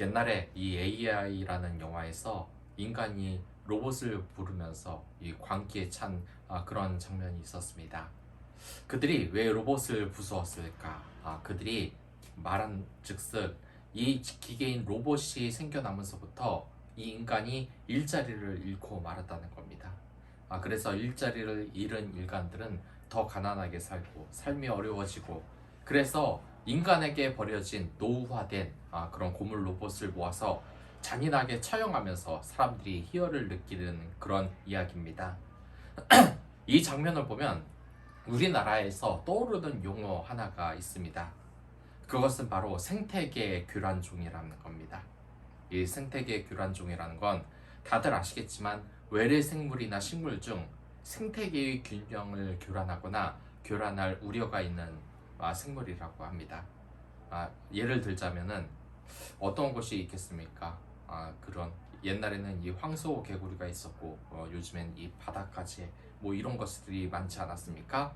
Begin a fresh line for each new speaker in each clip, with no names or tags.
옛날에 이 AI라는 영화에서 인간이 로봇을 부르면서 이 광기에 찬 그런 장면이 있었습니다. 그들이 왜 로봇을 부수었을까? 그들이 말한 즉슨 이 기계인 로봇이 생겨나면서부터 이 인간이 일자리를 잃고 말았다는 겁니다. 그래서 일자리를 잃은 인간들은 더 가난하게 살고 삶이 어려워지고, 그래서 인간에게 버려진 노후화된 그런 고물 로봇을 모아서 잔인하게 처형하면서 사람들이 희열을 느끼는 그런 이야기입니다. 이 장면을 보면 우리나라에서 떠오르는 용어 하나가 있습니다. 그것은 바로 생태계 교란종이라는 겁니다. 이 생태계 교란종이라는 건 다들 아시겠지만 외래 생물이나 식물 중 생태계의 균형을 교란하거나 교란할 우려가 있는 생물이라고 합니다. 예를 들자면은 어떤 것이 있겠습니까? 그런 옛날에는 이 황소 개구리가 있었고, 요즘엔 이 바닷가재 뭐 이런 것들이 많지 않았습니까?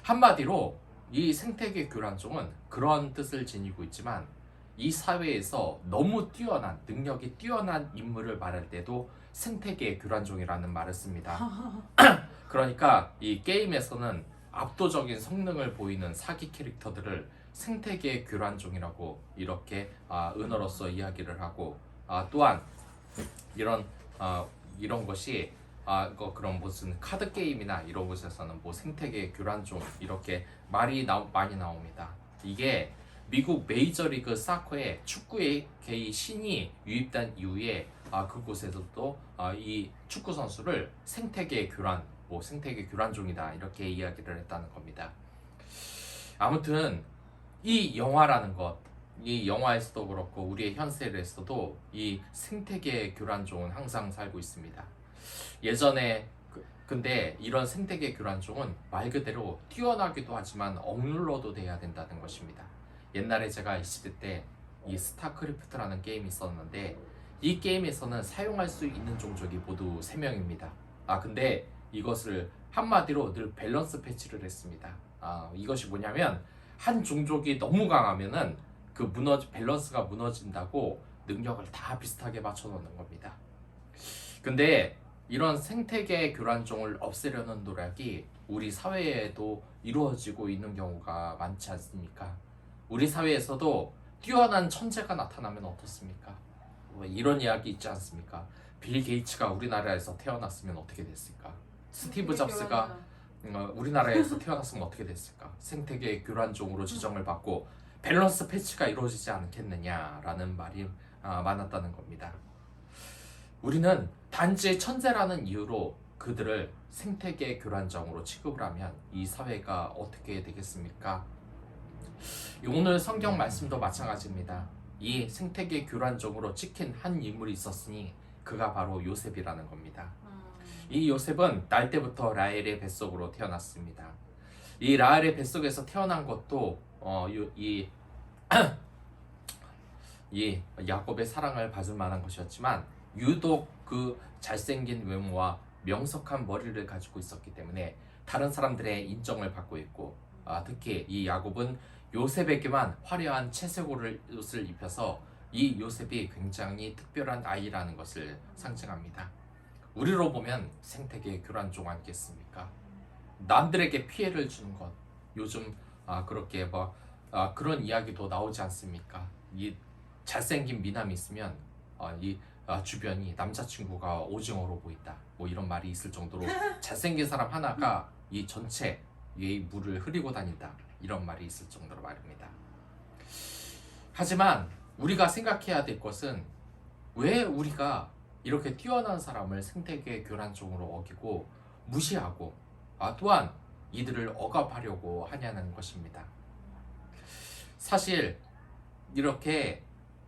한마디로 이 생태계 교란종은 그런 뜻을 지니고 있지만, 이 사회에서 너무 뛰어난 능력이 뛰어난 인물을 말할 때도 생태계 교란종이라는 말을 씁니다. 그러니까 이 게임에서는 압도적인 성능을 보이는 사기 캐릭터들을 생태계 교란종이라고 이렇게 은어로서 이야기를 하고, 또한 이런 이런 것이 그런 무슨 카드 게임이나 이런 곳에서는 뭐 생태계 교란종 이렇게 말이 많이 나옵니다. 이게 미국 메이저리그 사커의 축구의 신이 유입된 이후에 그곳에서도 이 축구 선수를 생태계 교란, 뭐 생태계 교란종이다 이렇게 이야기를 했다는 겁니다. 아무튼 이 영화라는 것, 이 영화에서도 그렇고 우리의 현실에서도 이 생태계 교란종은 항상 살고 있습니다. 예전에 근데 이런 생태계 교란종은 말 그대로 뛰어나기도 하지만 억눌러도 돼야 된다는 것입니다. 옛날에 제가 20대 때 이 스타크래프트라는 게임이 있었는데, 이 게임에서는 사용할 수 있는 종족이 모두 3명입니다. 근데 이것을 한마디로 늘 밸런스 패치를 했습니다. 이것이 뭐냐면 한 종족이 너무 강하면은 그 밸런스가 무너진다고 능력을 다 비슷하게 맞춰 놓는 겁니다. 근데 이런 생태계 교란종을 없애려는 노력이 우리 사회에도 이루어지고 있는 경우가 많지 않습니까? 우리 사회에서도 뛰어난 천재가 나타나면 어떻습니까? 뭐 이런 이야기 있지 않습니까? 빌 게이츠가 우리나라에서 태어났으면 어떻게 됐을까? 스티브 잡스가 우리나라에서 태어났으면 어떻게 됐을까? 생태계 교란종으로 지정을 받고 밸런스 패치가 이루어지지 않겠느냐라는 말이 많았다는 겁니다. 우리는 단지 천재라는 이유로 그들을 생태계 교란종으로 취급을 하면 이 사회가 어떻게 되겠습니까? 오늘 성경 말씀도 마찬가지입니다. 이 생태계 교란종으로 찍힌 한 인물이 있었으니 그가 바로 요셉이라는 겁니다. 이 요셉은 날 때부터 라헬의 뱃속으로 태어났습니다. 이 라헬의 뱃속에서 태어난 것도 이 야곱의 사랑을 받을 만한 것이었지만, 유독 그 잘생긴 외모와 명석한 머리를 가지고 있었기 때문에 다른 사람들의 인정을 받고 있고, 특히 이 야곱은 요셉에게만 화려한 채색 옷을 입혀서 이 요셉이 굉장히 특별한 아이라는 것을 상징합니다. 우리로 보면 생태계 교란종 아니겠습니까? 남들에게 피해를 주는 것, 요즘 그렇게 그런 이야기도 나오지 않습니까? 이 잘생긴 미남이 있으면 이 주변이 남자친구가 오징어로 보인다, 뭐 이런 말이 있을 정도로 잘생긴 사람 하나가 이 전체 이 물을 흐리고 다닌다, 이런 말이 있을 정도로 말입니다. 하지만 우리가 생각해야 될 것은, 왜 우리가 이렇게 뛰어난 사람을 생태계 교란종으로 어기고 무시하고 또한 이들을 억압하려고 하냐는 것입니다. 사실 이렇게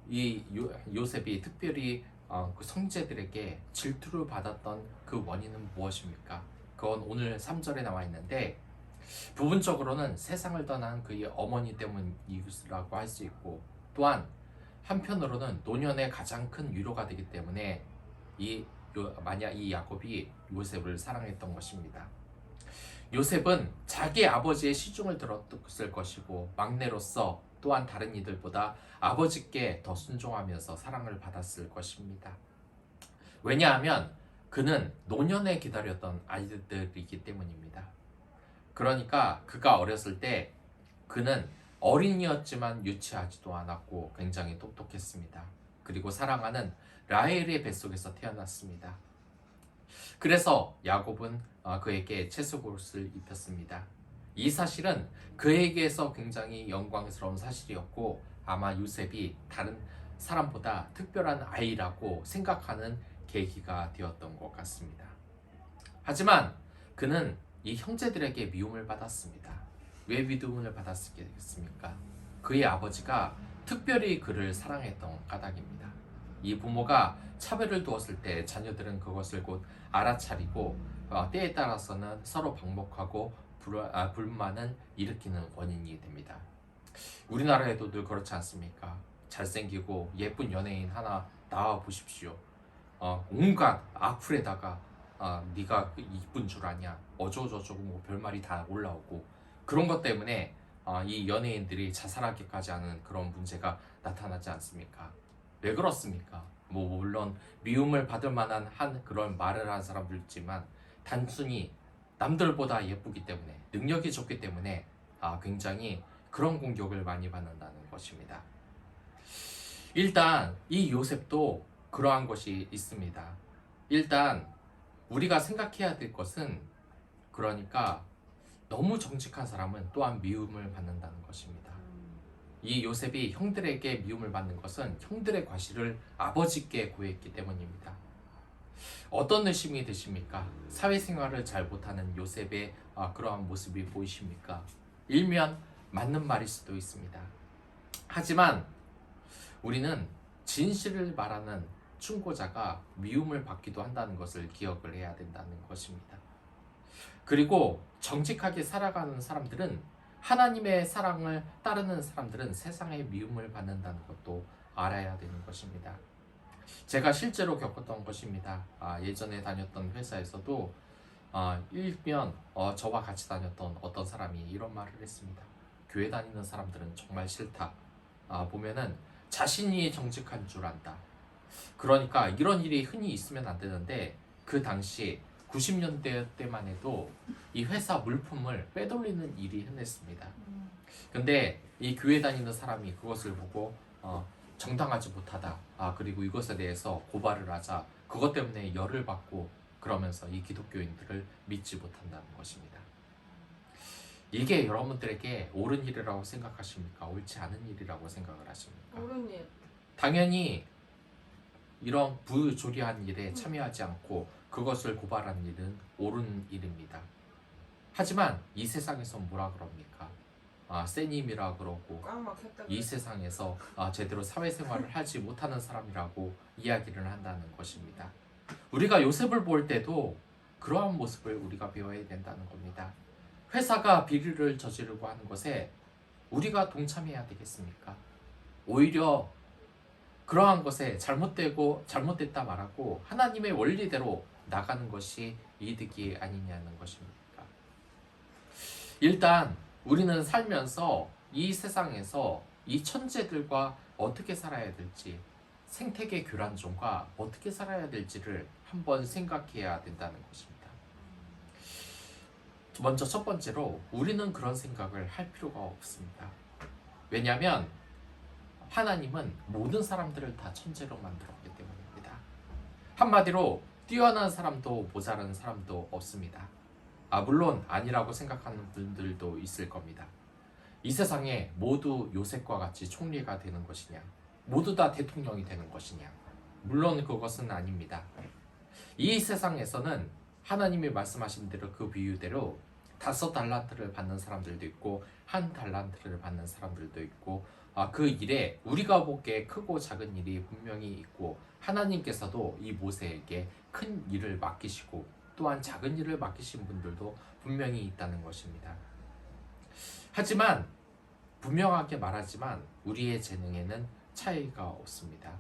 이 요셉이 특별히 그 형제들에게 질투를 받았던 그 원인은 무엇입니까? 그건 오늘 3절에 나와 있는데, 부분적으로는 세상을 떠난 그의 어머니 때문이라고 할 수 있고, 또한 한편으로는 노년의 가장 큰 위로가 되기 때문에 만약 이 야곱이 요셉을 사랑했던 것입니다. 요셉은 자기 아버지의 시중을 들었을 것이고 막내로서 또한 다른 이들보다 아버지께 더 순종하면서 사랑을 받았을 것입니다. 왜냐하면 그는 노년에 기다렸던 아이들이기 때문입니다. 그러니까 그가 어렸을 때 그는 어린이였지만 유치하지도 않았고 굉장히 똑똑했습니다. 그리고 사랑하는 라헬의 뱃속에서 태어났습니다. 그래서 야곱은 그에게 채소옷을 입혔습니다. 이 사실은 그에게서 굉장히 영광스러운 사실이었고 아마 요셉이 다른 사람보다 특별한 아이라고 생각하는 계기가 되었던 것 같습니다. 하지만 그는 이 형제들에게 미움을 받았습니다. 왜 미움을 받았겠습니까? 그의 아버지가 특별히 그를 사랑했던 까닭입니다. 이 부모가 차별을 두었을 때 자녀들은 그것을 곧 알아차리고 때에 따라서는 서로 방목하고 불만을 일으키는 원인이 됩니다. 우리나라에도 늘 그렇지 않습니까? 잘생기고 예쁜 연예인 하나 나와 보십시오. 온갖 악플에다가 네가 이쁜 줄 아냐 어쩌고저쩌고 뭐 별말이 다 올라오고 그런 것 때문에 이 연예인들이 자살하기까지 하는 그런 문제가 나타나지 않습니까? 왜 그렇습니까? 뭐 물론 미움을 받을 만한 한 그런 말을 한 사람도 있지만 단순히 남들보다 예쁘기 때문에 능력이 좋기 때문에 굉장히 그런 공격을 많이 받는다는 것입니다. 일단 이 요셉도 그러한 것이 있습니다. 일단 우리가 생각해야 될 것은 그러니까 너무 정직한 사람은 또한 미움을 받는다는 것입니다. 이 요셉이 형들에게 미움을 받는 것은 형들의 과실을 아버지께 고했기 때문입니다. 어떤 의심이 드십니까? 사회생활을 잘 못하는 요셉의 그러한 모습이 보이십니까? 일면 맞는 말일 수도 있습니다. 하지만 우리는 진실을 말하는 충고자가 미움을 받기도 한다는 것을 기억을 해야 된다는 것입니다. 그리고 정직하게 살아가는 사람들은 하나님의 사랑을 따르는 사람들은 세상의 미움을 받는다는 것도 알아야 되는 것입니다. 제가 실제로 겪었던 것입니다. 예전에 다녔던 회사에서도 일면 저와 같이 다녔던 어떤 사람이 이런 말을 했습니다. 교회 다니는 사람들은 정말 싫다. 보면은 자신이 정직한 줄 안다. 그러니까 이런 일이 흔히 있으면 안 되는데 그 당시 90년대 때만 해도 이 회사 물품을 빼돌리는 일이 흔했습니다. 근데 이 교회 다니는 사람이 그것을 보고 정당하지 못하다. 그리고 이것에 대해서 고발을 하자. 그것 때문에 열을 받고 그러면서 이 기독교인들을 믿지 못한다는 것입니다. 이게 여러분들에게 옳은 일이라고 생각하십니까? 옳지 않은 일이라고 생각을 하십니까?
옳은 일.
당연히 이런 부조리한 일에 참여하지 않고 그것을 고발하는 일은 옳은 일입니다. 하지만 이 세상에서 뭐라 그럽니까? 센 힘이라 그러고
꽉 막혔다.
이 세상에서 제대로 사회생활을 하지 못하는 사람이라고 이야기를 한다는 것입니다. 우리가 요셉을 볼 때도 그러한 모습을 우리가 배워야 된다는 겁니다. 회사가 비리를 저지르고 하는 것에 우리가 동참해야 되겠습니까? 오히려 그러한 것에 잘못됐다 말하고 하나님의 원리대로 나가는 것이 이득이 아니냐는 것입니다. 일단 우리는 살면서 이 세상에서 이 천재들과 어떻게 살아야 될지, 생태계 교란종과 어떻게 살아야 될지를 한번 생각해야 된다는 것입니다. 먼저 첫 번째로 우리는 그런 생각을 할 필요가 없습니다. 왜냐하면 하나님은 모든 사람들을 다 천재로 만들었기 때문입니다. 한마디로 뛰어난 사람도 모자란 사람도 없습니다. 물론 아니라고 생각하는 분들도 있을 겁니다. 이 세상에 모두 요셉과 같이 총리가 되는 것이냐, 모두 다 대통령이 되는 것이냐, 물론 그것은 아닙니다. 이 세상에서는 하나님이 말씀하신 대로 그 비유대로 5달란트를 받는 사람들도 있고 1달란트를 받는 사람들도 있고 그 일에 우리가 보기에 크고 작은 일이 분명히 있고 하나님께서도 이 모세에게 큰 일을 맡기시고 또한 작은 일을 맡기신 분들도 분명히 있다는 것입니다. 하지만 분명하게 말하지만 우리의 재능에는 차이가 없습니다.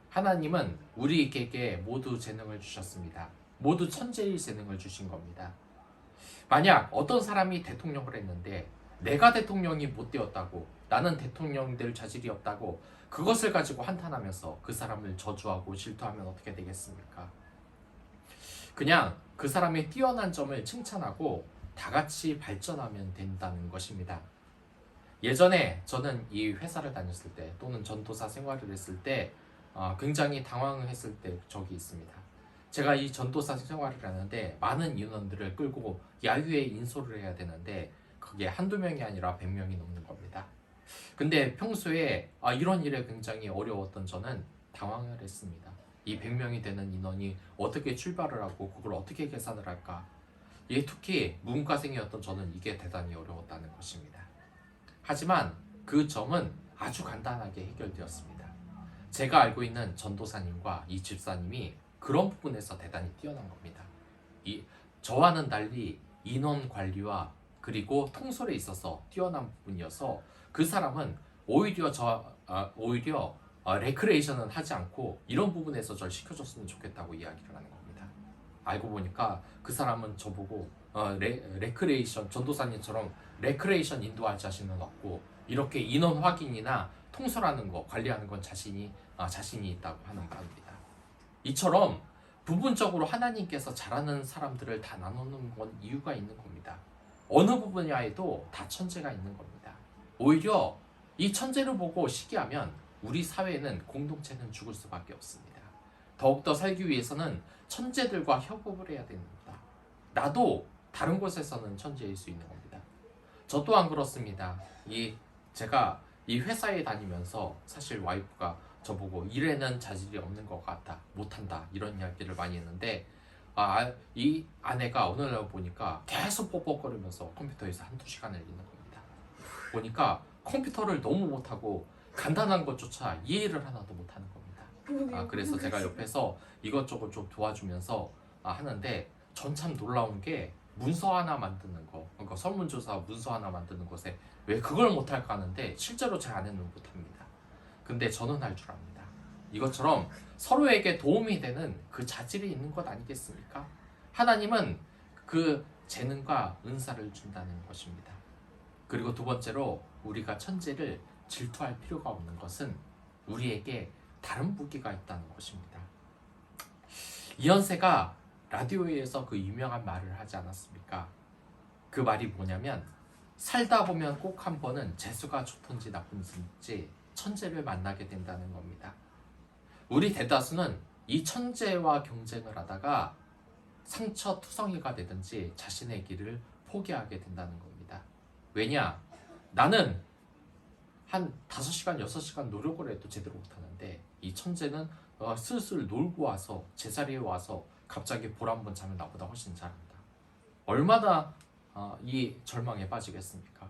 하나님은 우리에게 모두 재능을 주셨습니다. 모두 천재의 재능을 주신 겁니다. 만약 어떤 사람이 대통령을 했는데 내가 대통령이 못 되었다고 나는 대통령 될 자질이 없다고 그것을 가지고 한탄하면서 그 사람을 저주하고 질투하면 어떻게 되겠습니까? 그냥 그 사람의 뛰어난 점을 칭찬하고 다 같이 발전하면 된다는 것입니다. 예전에 저는 이 회사를 다녔을 때 또는 전도사 생활을 했을 때 굉장히 당황했을 때 적이 있습니다. 제가 이 전도사 생활을 하는데 많은 인원들을 끌고 야유회 인솔을 해야 되는데 그게 한두 명이 아니라 100명이 넘는 겁니다. 근데 평소에 이런 일에 굉장히 어려웠던 저는 당황을 했습니다. 이 100명이 되는 인원이 어떻게 출발을 하고 그걸 어떻게 계산을 할까? 이게 특히 문과생이었던 저는 이게 대단히 어려웠다는 것입니다. 하지만 그 점은 아주 간단하게 해결되었습니다. 제가 알고 있는 전도사님과 이 집사님이 그런 부분에서 대단히 뛰어난 겁니다. 저와는 달리 인원 관리와 그리고 통솔에 있어서 뛰어난 부분이어서 그 사람은 오히려 레크레이션은 하지 않고 이런 부분에서 절 시켜줬으면 좋겠다고 이야기를 하는 겁니다. 알고 보니까 그 사람은 저보고 레크레이션 전도사님처럼 레크레이션 인도할 자신은 없고 이렇게 인원 확인이나 통솔하는 거 관리하는 건 자신이 있다고 하는 바입니다. 이처럼 부분적으로 하나님께서 잘하는 사람들을 다 나누는 건 이유가 있는 겁니다. 어느 분야에도 다 천재가 있는 겁니다. 오히려 이 천재를 보고 시기하면 우리 사회는 공동체는 죽을 수밖에 없습니다. 더욱더 살기 위해서는 천재들과 협업을 해야 됩니다. 나도 다른 곳에서는 천재일 수 있는 겁니다. 저 또한 그렇습니다. 제가 이 회사에 다니면서 사실 와이프가 저보고 일에는 자질이 없는 것 같다, 못한다 이런 이야기를 많이 했는데 이 아내가 어느 날 보니까 계속 뻑뻑거리면서 컴퓨터에서 한두 시간을 있는 겁니다. 보니까 컴퓨터를 너무 못하고 간단한 것조차 이해를 하나도 못하는 겁니다. 그래서 제가 옆에서 이것저것 좀 도와주면서 하는데 전 참 놀라운 게 문서 하나 만드는 거, 그러니까 설문조사 문서 하나 만드는 것에 왜 그걸 못할까 하는데 실제로 제 아내는 못합니다. 근데 저는 할 줄 압니다. 이것처럼 서로에게 도움이 되는 그 자질이 있는 것 아니겠습니까? 하나님은 그 재능과 은사를 준다는 것입니다. 그리고 두 번째로 우리가 천재를 질투할 필요가 없는 것은 우리에게 다른 무기가 있다는 것입니다. 이현세가 라디오에서 그 유명한 말을 하지 않았습니까? 그 말이 뭐냐면 살다 보면 꼭 한 번은 재수가 좋든지 나쁜지 천재를 만나게 된다는 겁니다. 우리 대다수는 이 천재와 경쟁을 하다가 상처투성이가 되든지 자신의 길을 포기하게 된다는 겁니다. 왜냐? 나는 한 5시간, 6시간 노력을 해도 제대로 못하는데 이 천재는 슬슬 놀고 와서 제자리에 와서 갑자기 볼 한 번 자면 나보다 훨씬 잘한다. 얼마나 이 절망에 빠지겠습니까?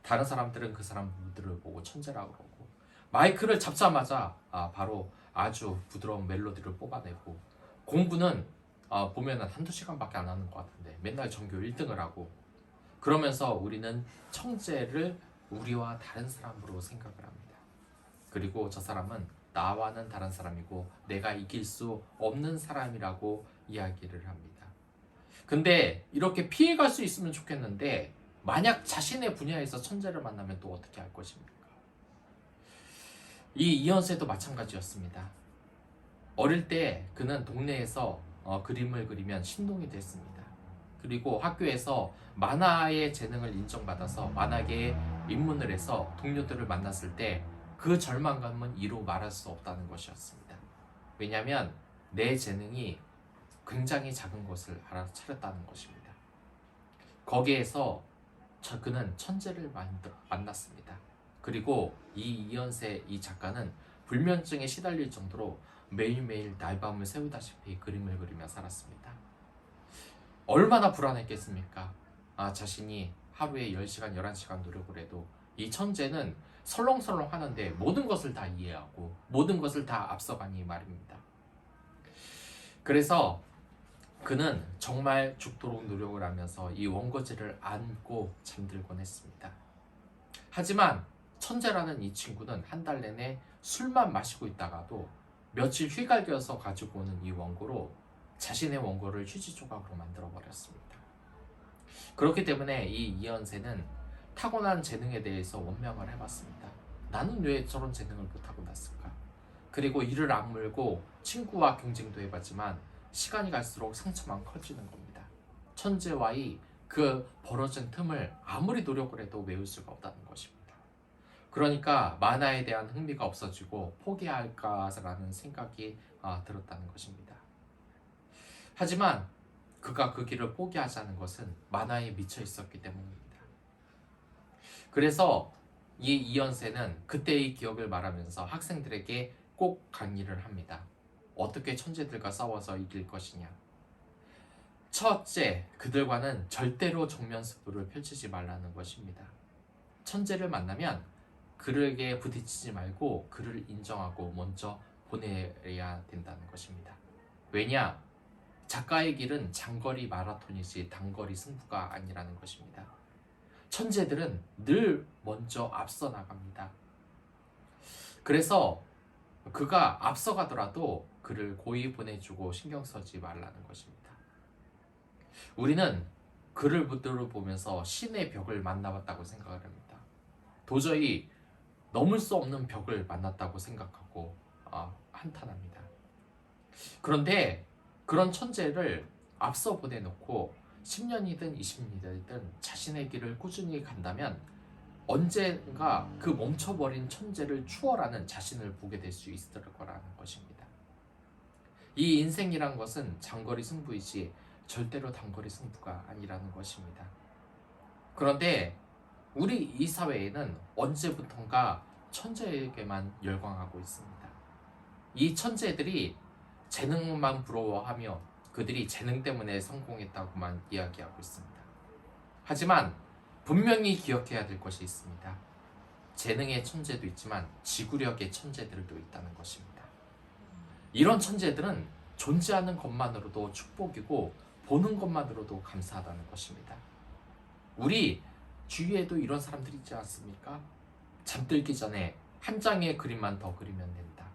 다른 사람들은 그 사람들을 보고 천재라고 그러고 마이크를 잡자마자 바로 아주 부드러운 멜로디를 뽑아내고 공부는 보면은 한두 시간밖에 안 하는 것 같은데 맨날 전교 1등을 하고 그러면서 우리는 천재를 우리와 다른 사람으로 생각을 합니다. 그리고 저 사람은 나와는 다른 사람이고 내가 이길 수 없는 사람이라고 이야기를 합니다. 근데 이렇게 피해갈 수 있으면 좋겠는데 만약 자신의 분야에서 천재를 만나면 또 어떻게 할 것입니까? 이 이현세도 마찬가지였습니다. 어릴 때 그는 동네에서 그림을 그리면 신동이 됐습니다. 그리고 학교에서 만화의 재능을 인정받아서 만화계에 입문을 해서 동료들을 만났을 때 그 절망감은 이루 말할 수 없다는 것이었습니다. 왜냐하면 내 재능이 굉장히 작은 것을 알아차렸다는 것입니다. 거기에서 그는 천재를 만났습니다. 그리고 이 이현세 이 작가는 불면증에 시달릴 정도로 매일매일 날밤을 새우다시피 그림을 그리며 살았습니다. 얼마나 불안했겠습니까? 자신이 하루에 10시간, 11시간 노력을 해도 이 천재는 설렁설렁 하는데 모든 것을 다 이해하고 모든 것을 다 앞서가니 말입니다. 그래서 그는 정말 죽도록 노력을 하면서 이 원고지를 안고 잠들곤 했습니다. 하지만 천재라는 이 친구는 한 달 내내 술만 마시고 있다가도 며칠 휘갈겨서 가지고 오는 이 원고로 자신의 원고를 휴지 조각으로 만들어 버렸습니다. 그렇기 때문에 이 이현세는 타고난 재능에 대해서 원명을 해봤습니다. 나는 왜 저런 재능을 못 타고났을까? 그리고 이를 악물고 친구와 경쟁도 해봤지만 시간이 갈수록 상처만 커지는 겁니다. 천재와의 그 벌어진 틈을 아무리 노력을 해도 메울 수가 없다는 것입니다. 그러니까 만화에 대한 흥미가 없어지고 포기할까라는 생각이 들었다는 것입니다. 하지만 그가 그 길을 포기하지 않은 것은 만화에 미쳐 있었기 때문입니다. 그래서 이 이연세는 그때의 기억을 말하면서 학생들에게 꼭 강의를 합니다. 어떻게 천재들과 싸워서 이길 것이냐. 첫째, 그들과는 절대로 정면 승부를 펼치지 말라는 것입니다. 천재를 만나면 그에게 부딪히지 말고 그를 인정하고 먼저 보내야 된다는 것입니다. 왜냐? 작가의 길은 장거리 마라톤이지 단거리 승부가 아니라는 것입니다. 천재들은 늘 먼저 앞서 나갑니다. 그래서 그가 앞서가더라도 그를 고이 보내주고 신경 쓰지 말라는 것입니다. 우리는 그를 보면서 신의 벽을 만나봤다고 생각을 합니다. 도저히 넘을 수 없는 벽을 만났다고 생각하고 한탄합니다. 그런데 그런 천재를 앞서 보내놓고 10년이든 20년이든 자신의 길을 꾸준히 간다면 언젠가 그 멈춰버린 천재를 추월하는 자신을 보게 될 수 있을 거라는 것입니다. 이 인생이란 것은 장거리 승부이지 절대로 단거리 승부가 아니라는 것입니다. 그런데 우리 이 사회에는 언제부턴가 천재에게만 열광하고 있습니다. 이 천재들이 재능만 부러워하며 그들이 재능 때문에 성공했다고만 이야기하고 있습니다. 하지만 분명히 기억해야 될 것이 있습니다. 재능의 천재도 있지만 지구력의 천재들도 있다는 것입니다. 이런 천재들은 존재하는 것만으로도 축복이고 보는 것만으로도 감사하다는 것입니다. 우리 주위에도 이런 사람들이 있지 않습니까? 잠들기 전에 한 장의 그림만 더 그리면 된다.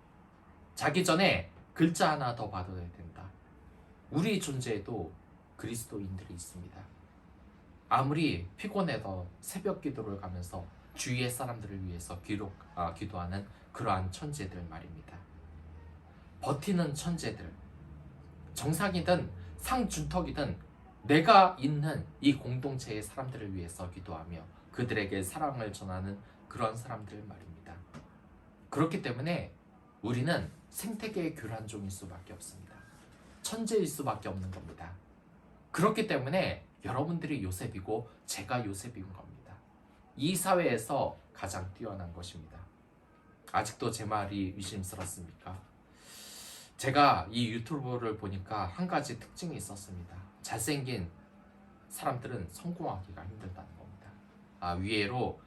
자기 전에 글자 하나 더 봐도 된다. 우리 존재에도 그리스도인들이 있습니다. 아무리 피곤해도 새벽 기도를 가면서 주위의 사람들을 위해서 기도하는 그러한 천재들 말입니다. 버티는 천재들, 정상이든 상준턱이든 내가 있는 이 공동체의 사람들을 위해서 기도하며 그들에게 사랑을 전하는 그런 사람들 말입니다. 그렇기 때문에 우리는 생태계의 교란종일 수밖에 없습니다. 천재일 수밖에 없는 겁니다. 그렇기 때문에 여러분들이 요셉이고 제가 요셉인 겁니다. 이 사회에서 가장 뛰어난 것입니다. 아직도 제 말이 의심스럽습니까? 제가 이 유튜브를 보니까 한 가지 특징이 있었습니다. 잘생긴 사람들은 성공하기가 힘들다는 겁니다. 위에로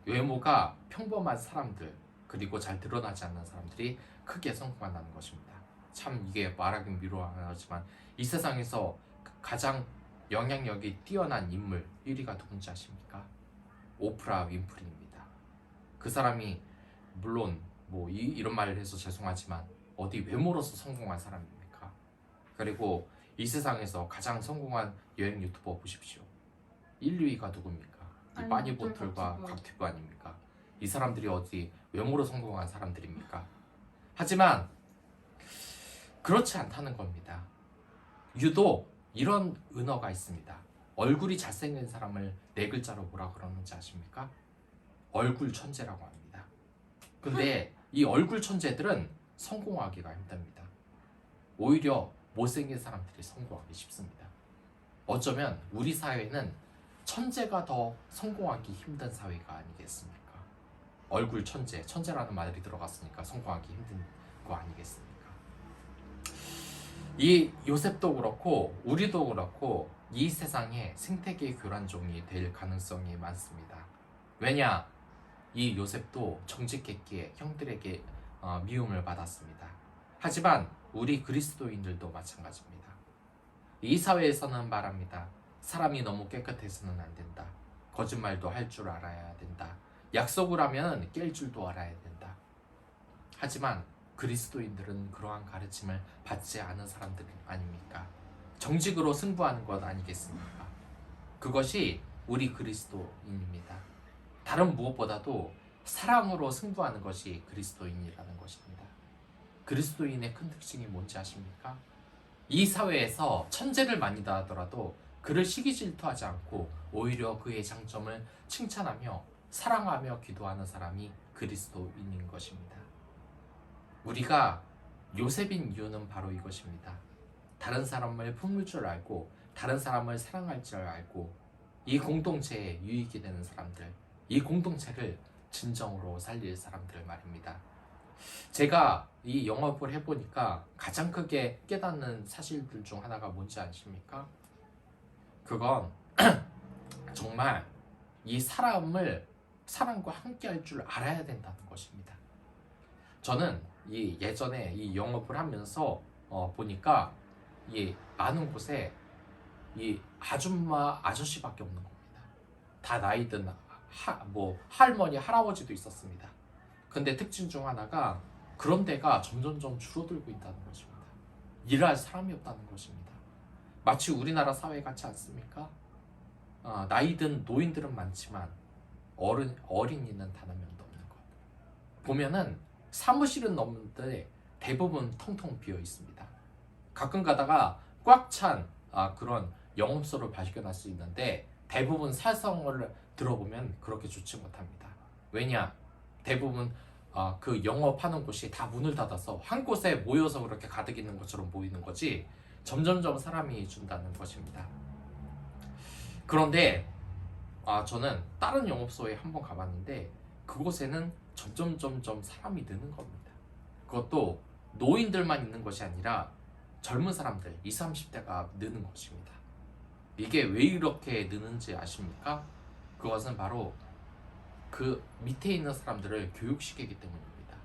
외모가 평범한 사람들 그리고 잘 드러나지 않는 사람들이 크게 성공한다는 것입니다. 참 이게 말하긴 미로하지만 이 세상에서 가장 영향력이 뛰어난 인물 1위가 누군지 아십니까? 오프라 윈프리입니다. 그 사람이 물론 이런 말을 해서 죄송하지만 어디 외모로서 성공한 사람입니까? 그리고 이 세상에서 가장 성공한 여행 유튜버 보십시오. 1, 2위가 누굽니까? 이 빠니보틀과 각튜브 아닙니까? 이 사람들이 어디 외모로 성공한 사람들입니까? 하지만 그렇지 않다는 겁니다. 유독 이런 은어가 있습니다. 얼굴이 잘생긴 사람을 네 글자로 뭐라 그러는지 아십니까? 얼굴 천재라고 합니다. 근데 이 얼굴 천재들은 성공하기가 힘듭니다. 오히려 못생긴 사람들이 성공하기 쉽습니다. 어쩌면 우리 사회는 천재가 더 성공하기 힘든 사회가 아니겠습니까? 얼굴 천재라는 말이 들어갔으니까 성공하기 힘든 거 아니겠습니까? 이 요셉도 그렇고 우리도 그렇고 이 세상에 생태계 교란종이 될 가능성이 많습니다. 왜냐? 이 요셉도 정직했기에 형들에게 미움을 받았습니다. 하지만 우리 그리스도인들도 마찬가지입니다. 이 사회에서는 말합니다. 사람이 너무 깨끗해서는 안 된다. 거짓말도 할 줄 알아야 된다. 약속을 하면 깰 줄도 알아야 된다. 하지만 그리스도인들은 그러한 가르침을 받지 않은 사람들 아닙니까? 정직으로 승부하는 것 아니겠습니까? 그것이 우리 그리스도인입니다. 다른 무엇보다도 사랑으로 승부하는 것이 그리스도인이라는 것입니다. 그리스도인의 큰 특징이 뭔지 아십니까? 이 사회에서 천재를 많이다 하더라도 그를 시기 질투하지 않고 오히려 그의 장점을 칭찬하며 사랑하며 기도하는 사람이 그리스도인인 것입니다. 우리가 요셉인 이유는 바로 이것입니다. 다른 사람을 품을 줄 알고 다른 사람을 사랑할 줄 알고 이 공동체에 유익이 되는 사람들, 이 공동체를 진정으로 살릴 사람들 말입니다. 제가 이 영업을 해보니까 가장 크게 깨닫는 사실들 중 하나가 뭔지 아십니까? 그건 정말 이 사람을 사람과 함께 할 줄 알아야 된다는 것입니다. 저는 이 예전에 이 영업을 하면서 보니까 이 많은 곳에 이 아줌마 아저씨밖에 없는 겁니다. 다 나이든 할머니 할아버지도 있었습니다. 근데 특징 중 하나가 그런 데가 점점점 줄어들고 있다는 것입니다. 일할 사람이 없다는 것입니다. 마치 우리나라 사회 같지 않습니까? 나이든 노인들은 많지만 어린이는 단 한 명도 없는 것. 보면은 사무실은 없는데 대부분 텅텅 비어 있습니다. 가끔 가다가 꽉 찬 그런 영업소를 발견할 수 있는데 대부분 사성을 들어보면 그렇게 좋지 못합니다. 왜냐? 대부분 그 영업하는 곳이 다 문을 닫아서 한 곳에 모여서 그렇게 가득 있는 것처럼 보이는 거지 점점점 사람이 준다는 것입니다. 그런데 저는 다른 영업소에 한번 가봤는데 그곳에는 점점 사람이 느는 겁니다. 그것도 노인들만 있는 것이 아니라 젊은 사람들 20, 30대가 느는 것입니다. 이게 왜 이렇게 느는지 아십니까? 그것은 바로 그 밑에 있는 사람들을 교육시키기 때문입니다.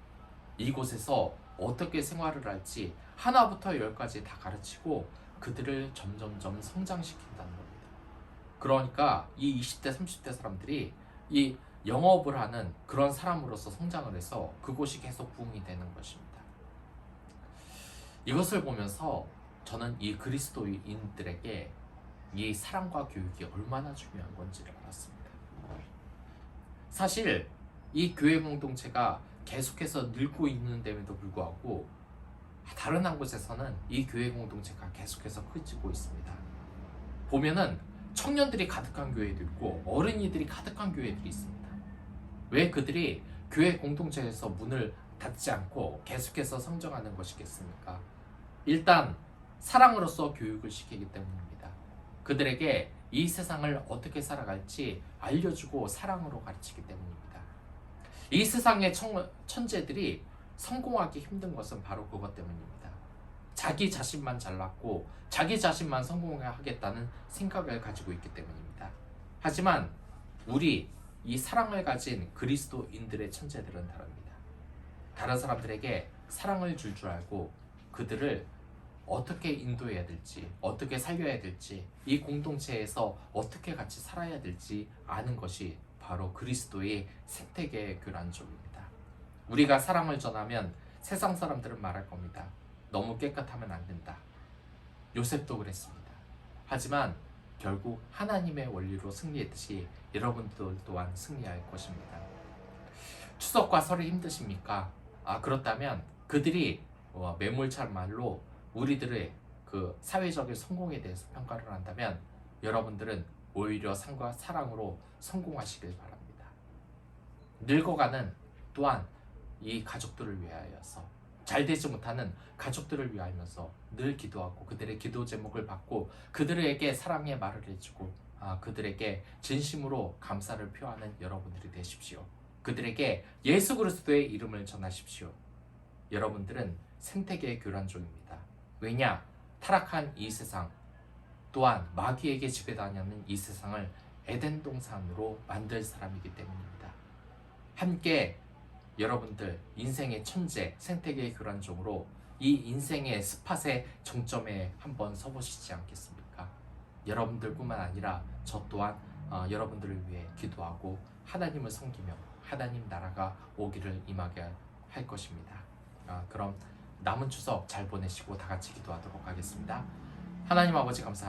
이곳에서 어떻게 생활을 할지 하나부터 열까지 다 가르치고 그들을 점점점 성장시킨다는 겁니다. 그러니까 이 20대, 30대 사람들이 이 영업을 하는 그런 사람으로서 성장을 해서 그곳이 계속 부흥이 되는 것입니다. 이것을 보면서 저는 이 그리스도인들에게 이 사랑과 교육이 얼마나 중요한 건지를 알았습니다. 사실 이 교회 공동체가 계속해서 늙고 있는데도 불구하고 다른 한 곳에서는 이 교회 공동체가 계속해서 커지고 있습니다. 보면은 청년들이 가득한 교회도 있고 어린이들이 가득한 교회들이 있습니다. 왜 그들이 교회 공동체에서 문을 닫지 않고 계속해서 성장하는 것이겠습니까? 일단 사랑으로서 교육을 시키기 때문입니다. 그들에게 이 세상을 어떻게 살아갈지 알려주고 사랑으로 가르치기 때문입니다. 이 세상의 천재들이 성공하기 힘든 것은 바로 그것 때문입니다. 자기 자신만 잘났고 자기 자신만 성공하겠다는 생각을 가지고 있기 때문입니다. 하지만 우리 이 사랑을 가진 그리스도인들의 천재들은 다릅니다. 다른 사람들에게 사랑을 줄 알고 그들을 어떻게 인도해야 될지, 어떻게 살려야 될지, 이 공동체에서 어떻게 같이 살아야 될지 아는 것이 바로 그리스도의 생태계의 교란종입니다. 우리가 사랑을 전하면 세상 사람들은 말할 겁니다. 너무 깨끗하면 안 된다. 요셉도 그랬습니다. 하지만 결국 하나님의 원리로 승리했듯이 여러분들 또한 승리할 것입니다. 추석과 설이 힘드십니까? 그렇다면 그들이 매몰찬 말로 우리들의 그 사회적인 성공에 대해서 평가를 한다면 여러분들은 오히려 상과 사랑으로 성공하시길 바랍니다. 늙어가는 또한 이 가족들을 위하여서 잘 되지 못하는 가족들을 위하여서 늘 기도하고 그들의 기도 제목을 받고 그들에게 사랑의 말을 해주고 그들에게 진심으로 감사를 표하는 여러분들이 되십시오. 그들에게 예수 그리스도의 이름을 전하십시오. 여러분들은 생태계의 교란종입니다. 왜냐? 타락한 이 세상 또한 마귀에게 지배당하는 이 세상을 에덴 동산으로 만들 사람이기 때문입니다. 함께 여러분들 인생의 천재, 생태계의 교란종으로 이 인생의 스팟의 정점에 한번 서보시지 않겠습니까? 여러분들뿐만 아니라 저 또한 여러분들을 위해 기도하고 하나님을 섬기며 하나님 나라가 오기를 임하게 할 것입니다. 그럼 남은 추석 잘 보내시고 다 같이 기도하도록 하겠습니다. 하나님 아버지 감사합니다.